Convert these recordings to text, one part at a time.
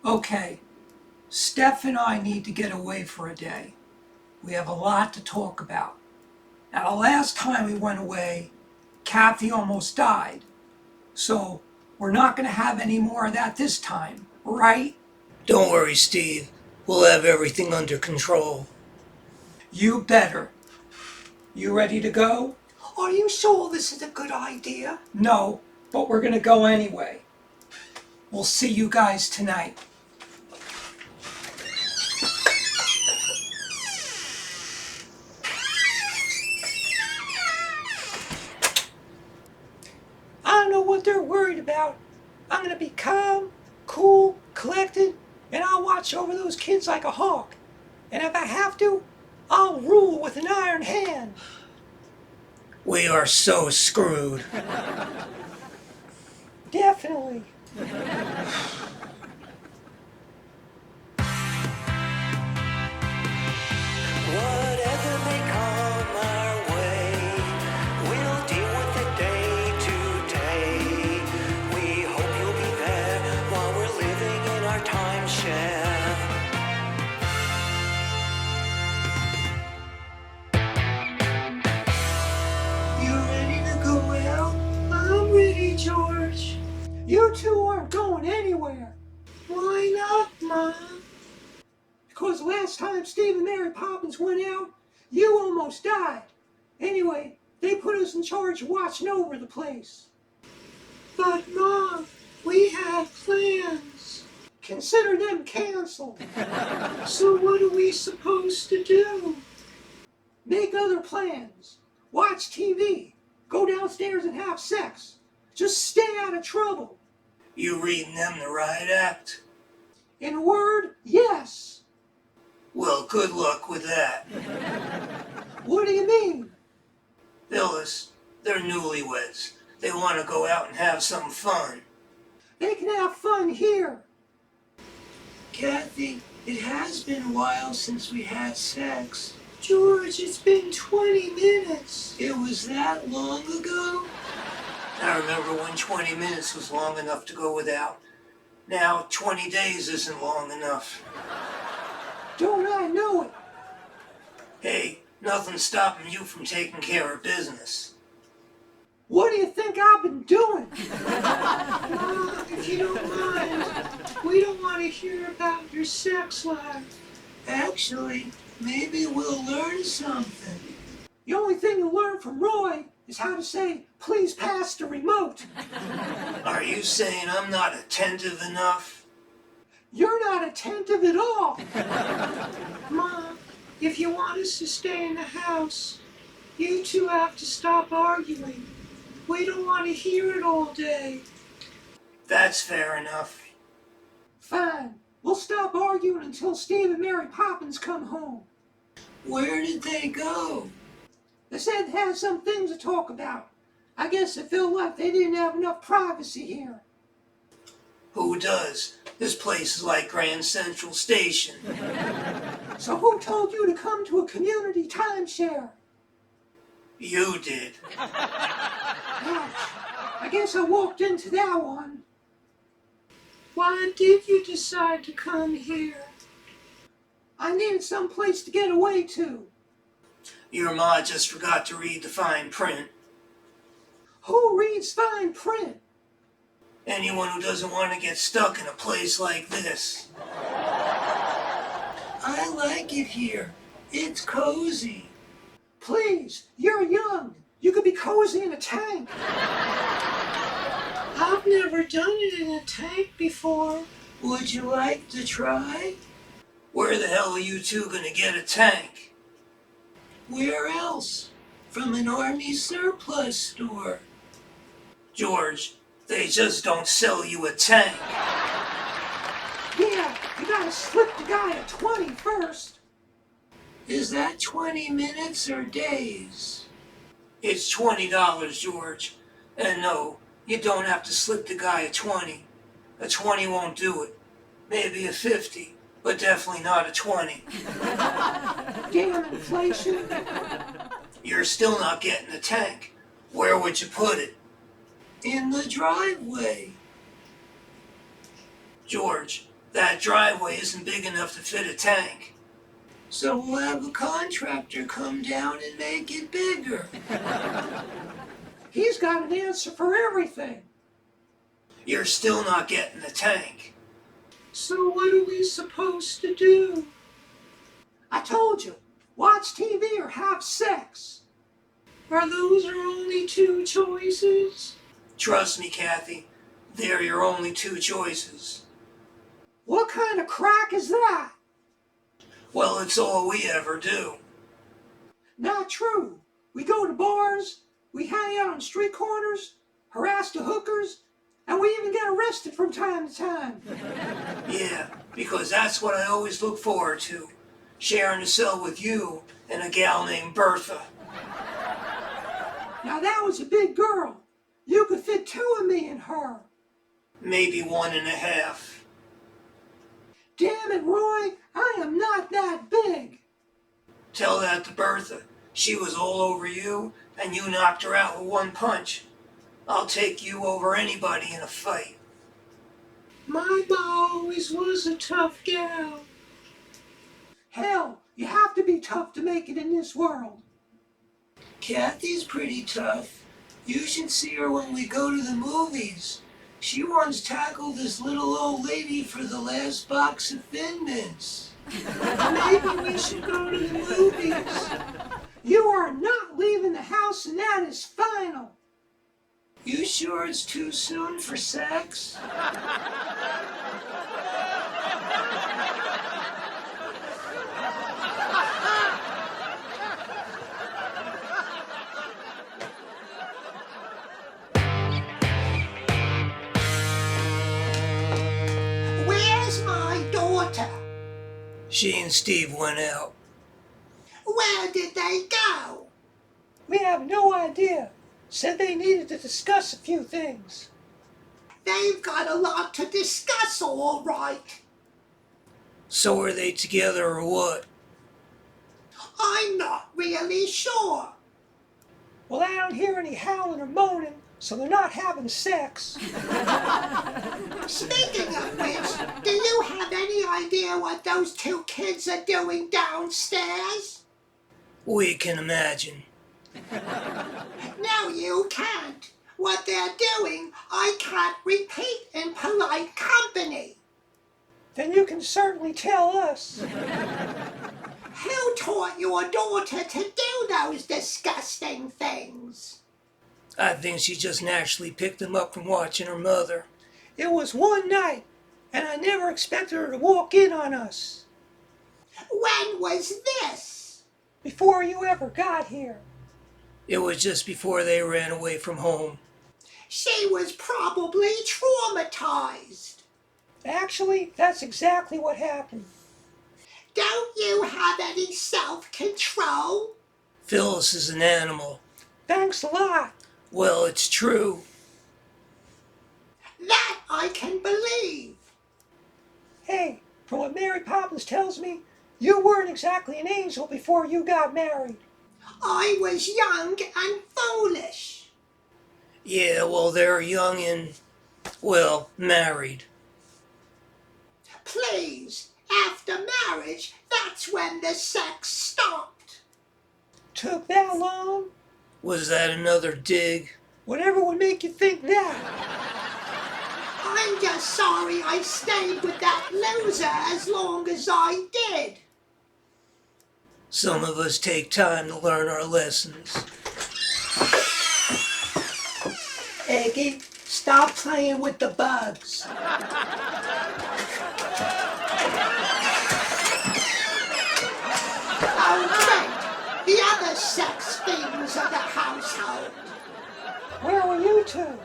Okay, Steph and I need to get away for a day. We have a lot to talk about. Now, the last time we went away, Kathy almost died. So, we're not going to have any more of that this time, right? Don't worry, Steve. We'll have everything under control. You better. You ready to go? Are you sure this is a good idea? No, but we're going to go anyway. We'll see you guys tonight. I don't know what they're worried about. I'm gonna be calm, cool, collected, and I'll watch over those kids like a hawk. And if I have to, I'll rule with an iron hand. We are so screwed. Definitely. Whatever may come our way, we'll deal with it day to day. We hope you'll be there while we're living in our timeshare. You ready to go out? I'm ready, George. You two aren't going anywhere. Why not, Mom? Because last time Steve and Mary Poppins went out, you almost died. Anyway, they put us in charge of watching over the place. But Mom, we had plans. Consider them canceled. So what are we supposed to do? Make other plans. Watch TV. Go downstairs and have sex. Just stay out of trouble. You reading them the right act? In a word, yes. Well, good luck with that. What do you mean? Phyllis, they're newlyweds. They want to go out and have some fun. They can have fun here. Kathy, it has been a while since we had sex. George, it's been 20 minutes. It was that long ago? I remember when 20 minutes was long enough to go without. Now 20 days isn't long enough. Don't I know it? Hey, nothing's stopping you from taking care of business. What do you think I've been doing? Mom, if you don't mind, we don't want to hear about your sex life. Actually, maybe we'll learn something. The only thing you learn from Roy is how to say, please pass the remote. Are you saying I'm not attentive enough? You're not attentive at all. Mom, if you want us to stay in the house, you two have to stop arguing. We don't want to hear it all day. That's fair enough. Fine. We'll stop arguing until Steve and Mary Poppins come home. Where did they go? They said they had some things to talk about. I guess they felt like they didn't have enough privacy here. Who does? This place is like Grand Central Station. So who told you to come to a community timeshare? You did. Ouch. I guess I walked into that one. Why did you decide to come here? I needed some place to get away to. Your ma just forgot to read the fine print. Who reads fine print? Anyone who doesn't want to get stuck in a place like this. I like it here. It's cozy. Please, you're young. You could be cozy in a tank. I've never done it in a tank before. Would you like to try? Where the hell are you two gonna get a tank? Where else? From an army surplus store. George, they just don't sell you a tank. Yeah, you gotta slip the guy a 20 first. Is that 20 minutes or days? It's $20, George. And no, you don't have to slip the guy a 20. A 20 won't do it. Maybe a 50, but definitely not a 20. Damn inflation. You're still not getting a tank. Where would you put it? In the driveway. George, That driveway isn't big enough to fit a tank. So we'll have a contractor come down and make it bigger. He's got an answer for everything. You're still not getting the tank. So what are we supposed to do? I told you, watch TV or have sex. Are those our only two choices? Trust me, Kathy, they're your only two choices. What kind of crack is that? Well, it's all we ever do. Not true. We go to bars, we hang out on street corners, harass the hookers, and we even get arrested from time to time. Yeah, because that's what I always look forward to. Sharing a cell with you and a gal named Bertha. Now that was a big girl. You could fit two of me in her. Maybe 1.5. Damn it, Roy, I am not that big. Tell that to Bertha. She was all over you, and you knocked her out with one punch. I'll take you over anybody in a fight. My ma always was a tough gal. Hell, you have to be tough to make it in this world. Kathy's pretty tough. You should see her when we go to the movies. She once tackled this little old lady for the last box of Thin Mints. Maybe we should go to the movies. You are not leaving the house, and that is final. You sure it's too soon for sex? Where's my daughter? She and Steve went out. Where did they go? We have no idea. Said they needed to discuss a few things. They've got a lot to discuss, all right. So are they together or what? I'm not really sure. Well, I don't hear any howling or moaning, so they're not having sex. Speaking of which, do you have any idea what those two kids are doing downstairs? We can imagine. No, you can't. What they're doing, I can't repeat in polite company. Then you can certainly tell us. Who taught your daughter to do those disgusting things? I think she just naturally picked them up from watching her mother. It was one night, and I never expected her to walk in on us. When was this? Before you ever got here. It was just before they ran away from home. She was probably traumatized. Actually, that's exactly what happened. Don't you have any self-control? Phyllis is an animal. Thanks a lot. Well, it's true. That I can believe. Hey, from what Mary Poppins tells me, you weren't exactly an angel before you got married. I was young and foolish. Yeah, well, they're young and, well, married. Please, after marriage, that's when the sex stopped. Took that long? Was that another dig? Whatever would make you think that? I'm just sorry I stayed with that loser as long as I did. Some of us take time to learn our lessons. Iggy, stop playing with the bugs. Oh, great. The other sex things of the household. Where were you two?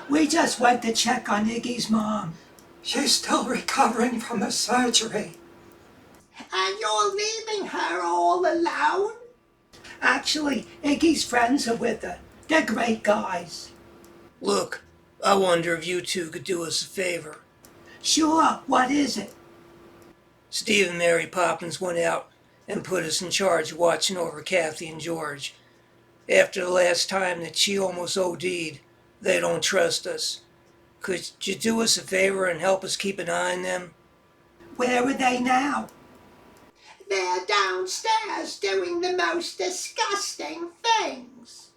We just went to check on Iggy's mom. She's still recovering from the surgery. And you're leaving her all alone? Actually, Iggy's friends are with her. They're great guys. Look, I wonder if you two could do us a favor. Sure, what is it? Steve and Mary Poppins went out and put us in charge of watching over Kathy and George. After the last time that she almost OD'd, they don't trust us. Could you do us a favor and help us keep an eye on them? Where are they now? They're downstairs doing the most disgusting things.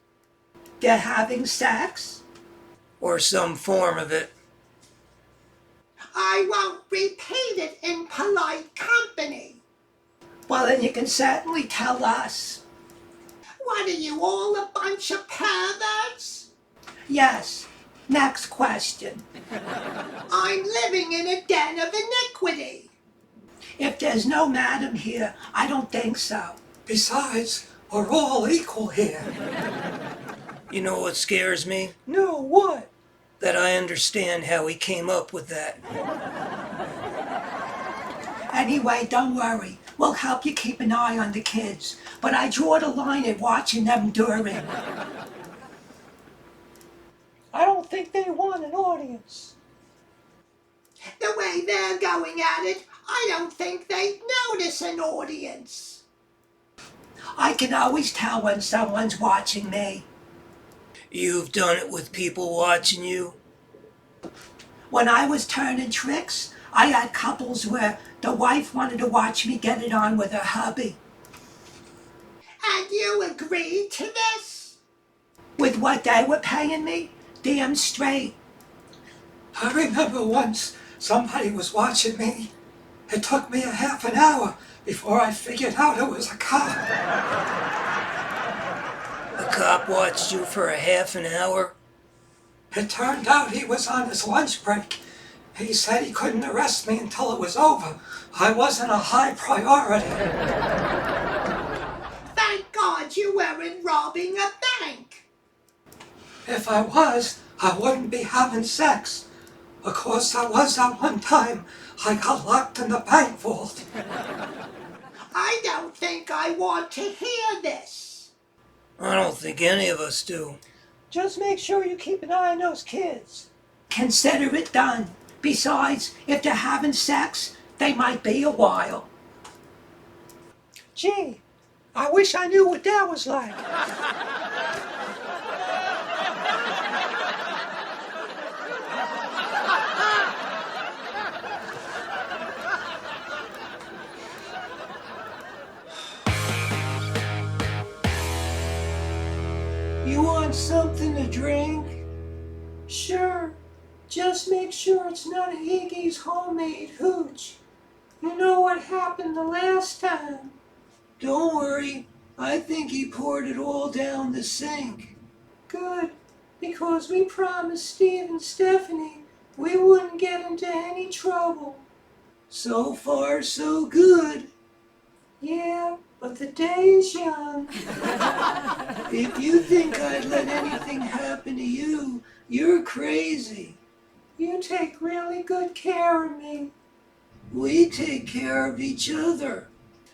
They're having sex? Or some form of it. I won't repeat it in polite company. Well, then you can certainly tell us. What are you all, a bunch of perverts? Yes. Next question. I'm living in a den of iniquity. If there's no madam here, I don't think so. Besides, we're all equal here. You know what scares me? No, what? That I understand how he came up with that. Anyway, don't worry. We'll help you keep an eye on the kids. But I draw the line at watching them during. I don't think they want an audience. The way they're going at it, I don't think they'd notice an audience. I can always tell when someone's watching me. You've done it with people watching you? When I was turning tricks, I had couples where the wife wanted to watch me get it on with her hubby. And you agreed to this? With what they were paying me? Damn straight. I remember once somebody was watching me. It took me a half an hour before I figured out it was a cop. A cop watched you for a half an hour? It turned out he was on his lunch break. He said he couldn't arrest me until it was over. I wasn't a high priority. Thank God you weren't robbing a bank. If I was, I wouldn't be having sex. Of course, I was that one time I got locked in the bank vault. I don't think I want to hear this. I don't think any of us do. Just make sure you keep an eye on those kids. Consider it done. Besides, if they're having sex, they might be a while. Gee, I wish I knew what that was like. You want something to drink? Sure, just make sure it's none of Iggy's homemade hooch. You know what happened the last time. Don't worry. I think he poured it all down the sink. Good, because we promised Steve and Stephanie we wouldn't get into any trouble. So far, so good. Yeah, but the day is young. If you think I'd let anything happen to you, you're crazy. You take really good care of me. We take care of each other.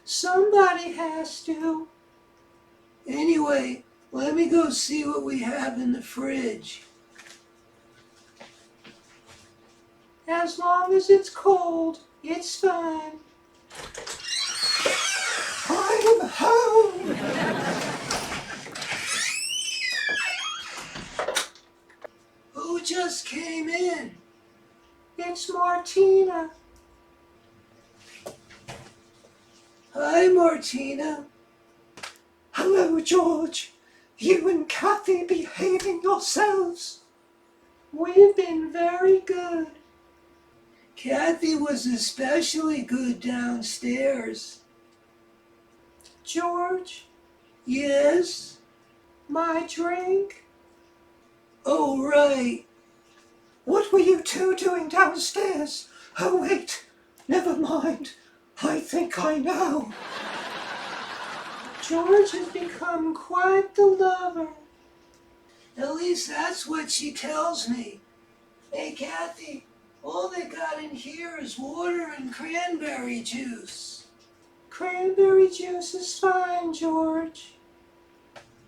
Somebody has to. Anyway, let me go see what we have in the fridge. As long as it's cold, it's fine. I'm home! Who just came in? It's Martina. Hi, Martina. Hello, George. You and Kathy behaving yourselves. We've been very good. Kathy was especially good downstairs. George, Yes? my drink. Oh, right. What were you two doing downstairs? Oh, wait. Never mind. I think I know. George has become quite the lover. At least that's what she tells me. Hey, Kathy, all they got in here is water and cranberry juice. Cranberry juice is fine, George.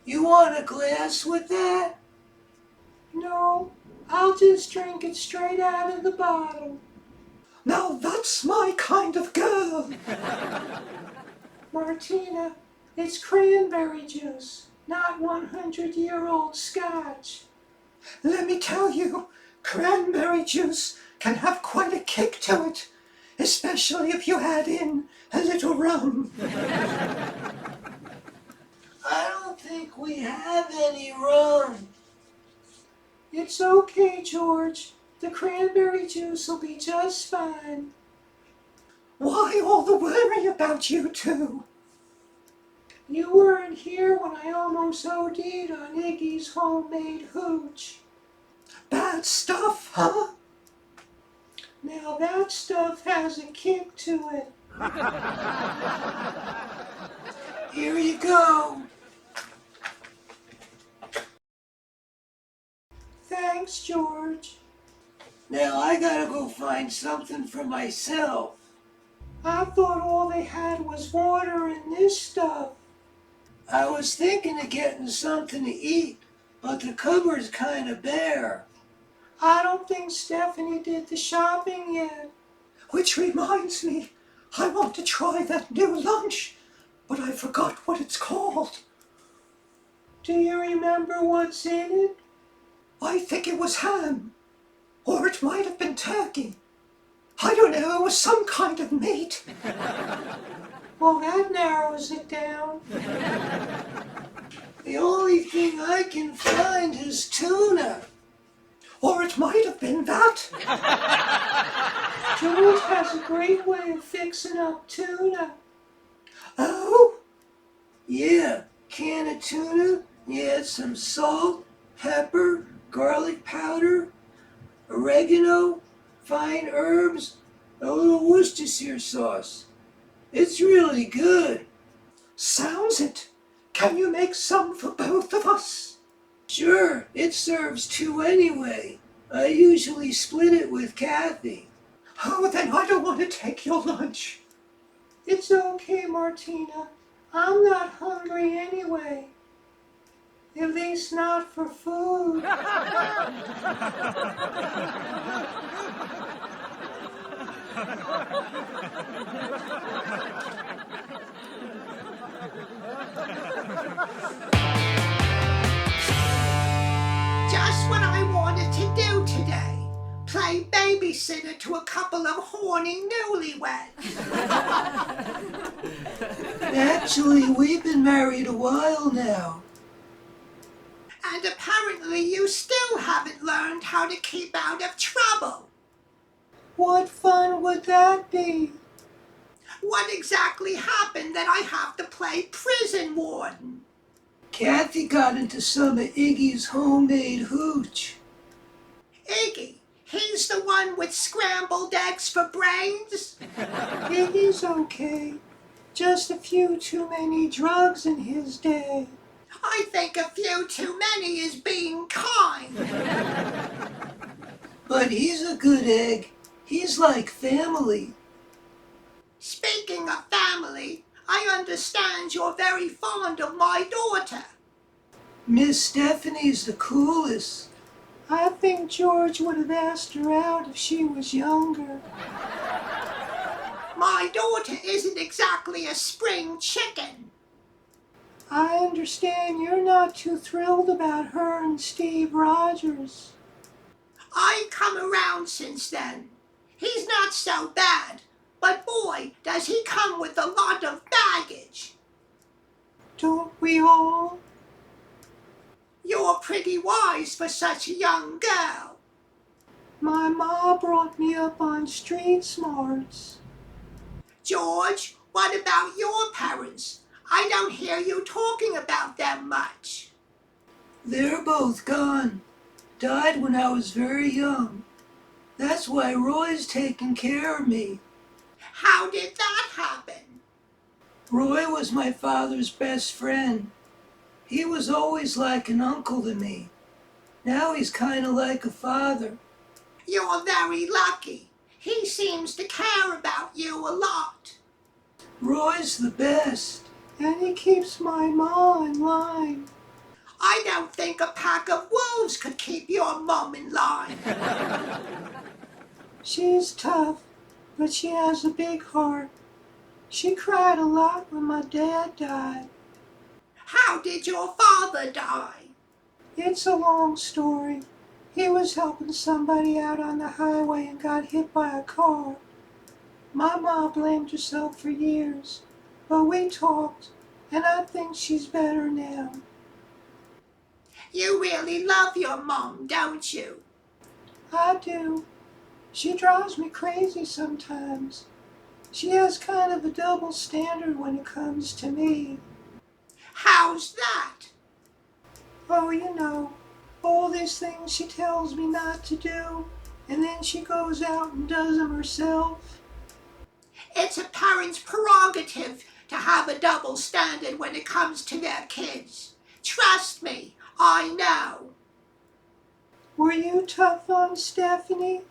You want a glass with that? No, I'll just drink it straight out of the bottle. Now that's my kind of girl. Martina, it's cranberry juice, not 100-year-old scotch. Let me tell you, cranberry juice can have quite a kick to it. especially if you add in a little rum. I don't think we have any rum. It's okay, George. The cranberry juice will be just fine. Why all the worry about you two? You weren't here when I almost OD'd on Iggy's homemade hooch. Bad stuff, huh? Now that stuff has a kick to it. Here you go. Thanks, George. Now I gotta go find something for myself. I thought all they had was water and this stuff. I was thinking of getting something to eat, but the cupboard's kind of bare. I don't think Stephanie did the shopping yet. Which reminds me, I want to try that new lunch, but I forgot what it's called. Do you remember what's in it? I think it was ham, or it might have been turkey. I don't know, it was some kind of meat. Well, that narrows it down. The only thing I can find is tuna. Or it might have been that. George has a great way of fixing up tuna. Oh? Yeah, can of tuna. Yeah, some salt, pepper, garlic powder, oregano, fine herbs, a little Worcestershire sauce. It's really good. Sounds it. Can you make some for both of us? Sure, it serves two anyway. I usually split it with Kathy. Oh, then I don't want to take your lunch. It's okay, Martina. I'm not hungry anyway. At least not for food. Just what I wanted to do today. Play babysitter to a couple of horny newlyweds. Actually, we've been married a while now. And apparently you still haven't learned how to keep out of trouble. What fun would that be? What exactly happened that I have to play prison warden? Kathy got into some of Iggy's homemade hooch. Iggy, he's the one with scrambled eggs for brains? Iggy's okay. Just a few too many drugs in his day. I think a few too many is being kind. But he's a good egg. He's like family. Speaking of family, I understand you're very fond of my daughter. Miss Stephanie's the coolest. I think George would have asked her out if she was younger. My daughter isn't exactly a spring chicken. I understand you're not too thrilled about her and Steve Rogers. I've come around since then. He's not so bad, but boy, does he come with a lot of baggage. Don't we all? You're pretty wise for such a young girl. My ma brought me up on street smarts. George, what about your parents? I don't hear you talking about them much. They're both gone. Died when I was very young. That's why Roy's taking care of me. How did that happen? Roy was my father's best friend. He was always like an uncle to me. Now he's kind of like a father. You're very lucky. He seems to care about you a lot. Roy's the best. And he keeps my ma in line. I don't think a pack of wolves could keep your mom in line. She's tough, but she has a big heart. She cried a lot when my dad died. How did your father die? It's a long story. He was helping somebody out on the highway and got hit by a car. My mom blamed herself for years, but we talked, and I think she's better now. You really love your mom, don't you? I do. She drives me crazy sometimes. She has kind of a double standard when it comes to me. How's that? Oh, you know, all these things she tells me not to do, and then she goes out and does them herself. It's a parent's prerogative to have a double standard when it comes to their kids. Trust me, I know. Were you tough on Stephanie?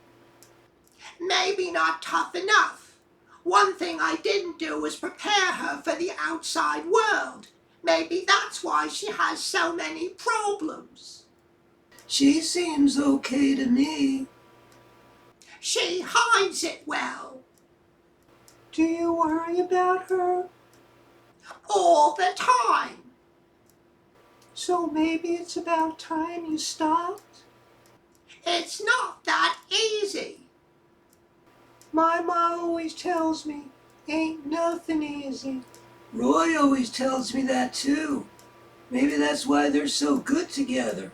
Maybe not tough enough. One thing I didn't do was prepare her for the outside world. Maybe that's why she has so many problems. She seems okay to me. She hides it well, Do you worry about her? all the time. So maybe it's about time you stopped? It's not that easy. My mom always tells me, ain't nothing easy. Roy always tells me that too. Maybe that's why they're so good together.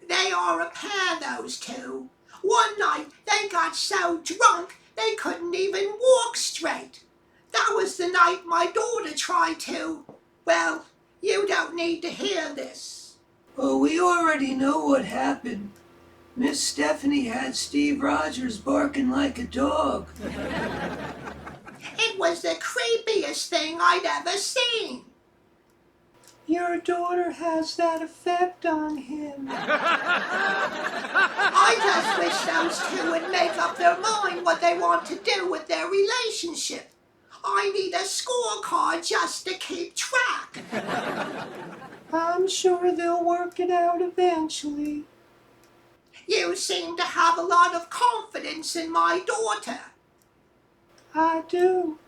They are a pair, those two. One night they got so drunk they couldn't even walk straight. That was the night my daughter tried to. Well, you don't need to hear this. Oh, we already know what happened. Miss Stephanie had Steve Rogers barking like a dog. It was the creepiest thing I'd ever seen. Your daughter has that effect on him. I just wish those two would make up their mind what they want to do with their relationship. I need a scorecard just to keep track. I'm sure they'll work it out eventually. You seem to have a lot of confidence in my daughter. I do.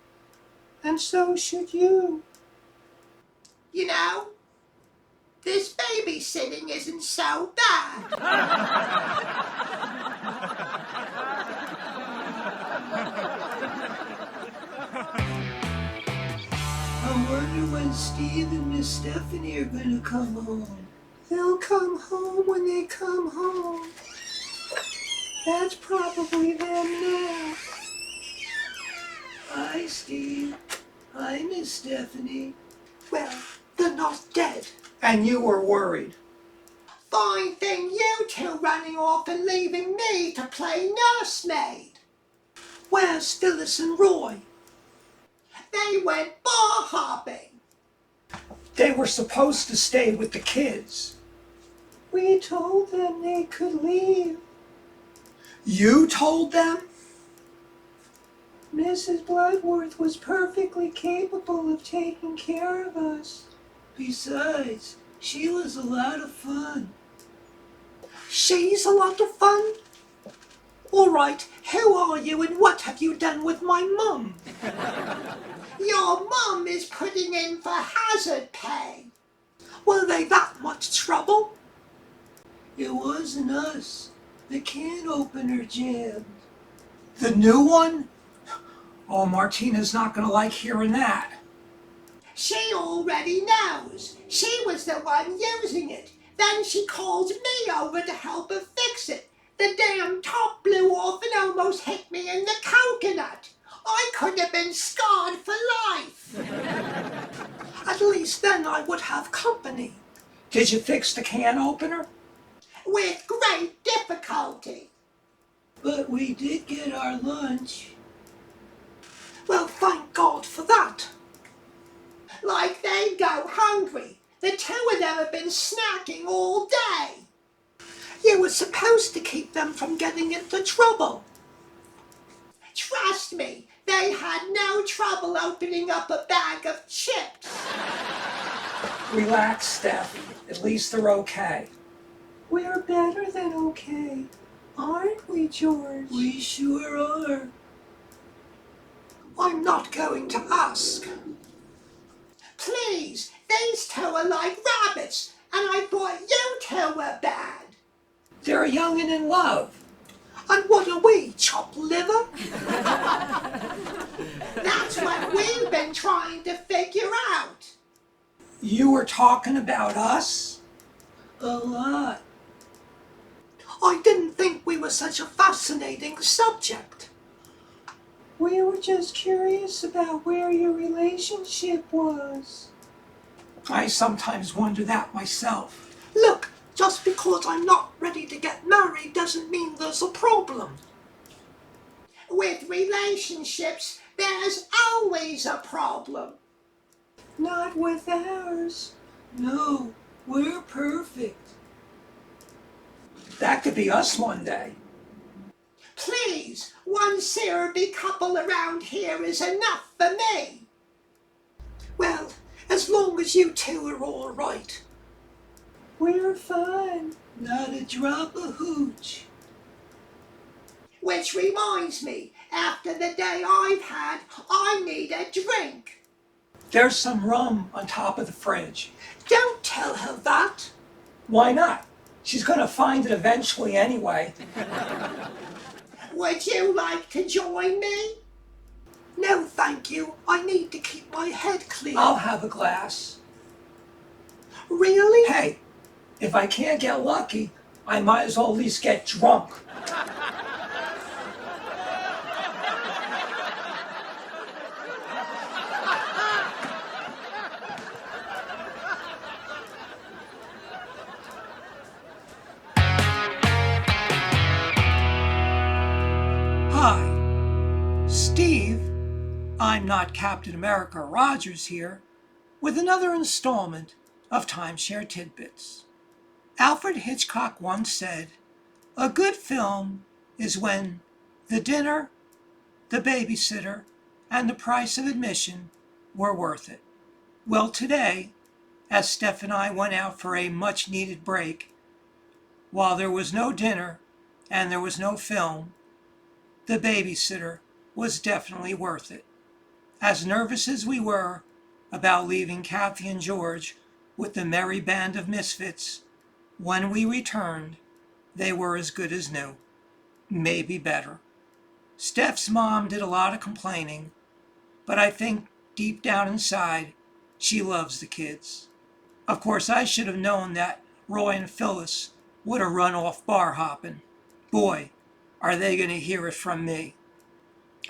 And so should you. You know, this babysitting isn't so bad. I wonder when Steve and Miss Stephanie are gonna come home. They'll come home when they come home. That's probably them now. Hi, Steve. Hi, Miss Stephanie. Well, they're not dead. And you were worried. Fine thing you two running off and leaving me to play nursemaid. Where's Phyllis and Roy? They went bar hopping. They were supposed to stay with the kids. We told them they could leave. You told them? Mrs. Bloodworth was perfectly capable of taking care of us. Besides, she was a lot of fun. She's a lot of fun. All right, who are you and what have you done with my mum? Your mum is putting in for hazard pay. Were they that much trouble? It wasn't us. The can opener jammed. The new one? Oh, Martina's not going to like hearing that. She already knows. She was the one using it. Then she called me over to help her fix it. The damn top blew off and almost hit me in the coconut. I could have been scarred for life. At least then I would have company. Did you fix the can opener? With great difficulty. But we did get our lunch. Well, thank God for that. Like they'd go hungry. The two of them have been snacking all day. You were supposed to keep them from getting into trouble. Trust me, they had no trouble opening up a bag of chips. Relax, Steph. At least they're okay. We're better than okay, aren't we, George? We sure are. I'm not going to ask. Please, these two are like rabbits, and I thought you two were bad. They're young and in love. And what are we, chopped liver? That's what we've been trying to figure out. You were talking about us? A lot. I didn't think we were such a fascinating subject. We were just curious about where your relationship was. I sometimes wonder that myself. Look, just because I'm not ready to get married doesn't mean there's a problem. With relationships, there's always a problem. Not with ours. No, we're perfect. That could be us one day. Please, one syrupy couple around here is enough for me. Well, as long as you two are all right. We're fine. Not a drop of hooch. Which reminds me, after the day I've had, I need a drink. There's some rum on top of the fridge. Don't tell her that. Why not? She's gonna find it eventually anyway. Would you like to join me? No, thank you. I need to keep my head clear. I'll have a glass. Really? Hey, if I can't get lucky, I might as well at least get drunk. Hi, Steve. I'm not Captain America Rogers here, with another installment of Timeshare Tidbits. Alfred Hitchcock once said, "A good film is when the dinner, the babysitter, and the price of admission were worth it." Well, today, as Steph and I went out for a much-needed break, while there was no dinner and there was no film, the babysitter was definitely worth it. As nervous as we were about leaving Kathy and George with the merry band of misfits, when we returned, they were as good as new. Maybe better. Steph's mom did a lot of complaining, but I think deep down inside, she loves the kids. Of course, I should have known that Roy and Phyllis would have run off bar hopping. Boy, are they going to hear it from me.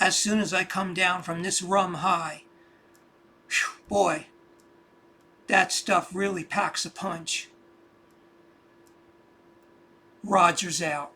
As soon as I come down from this rum high, whew, boy, that stuff really packs a punch. Roger's out.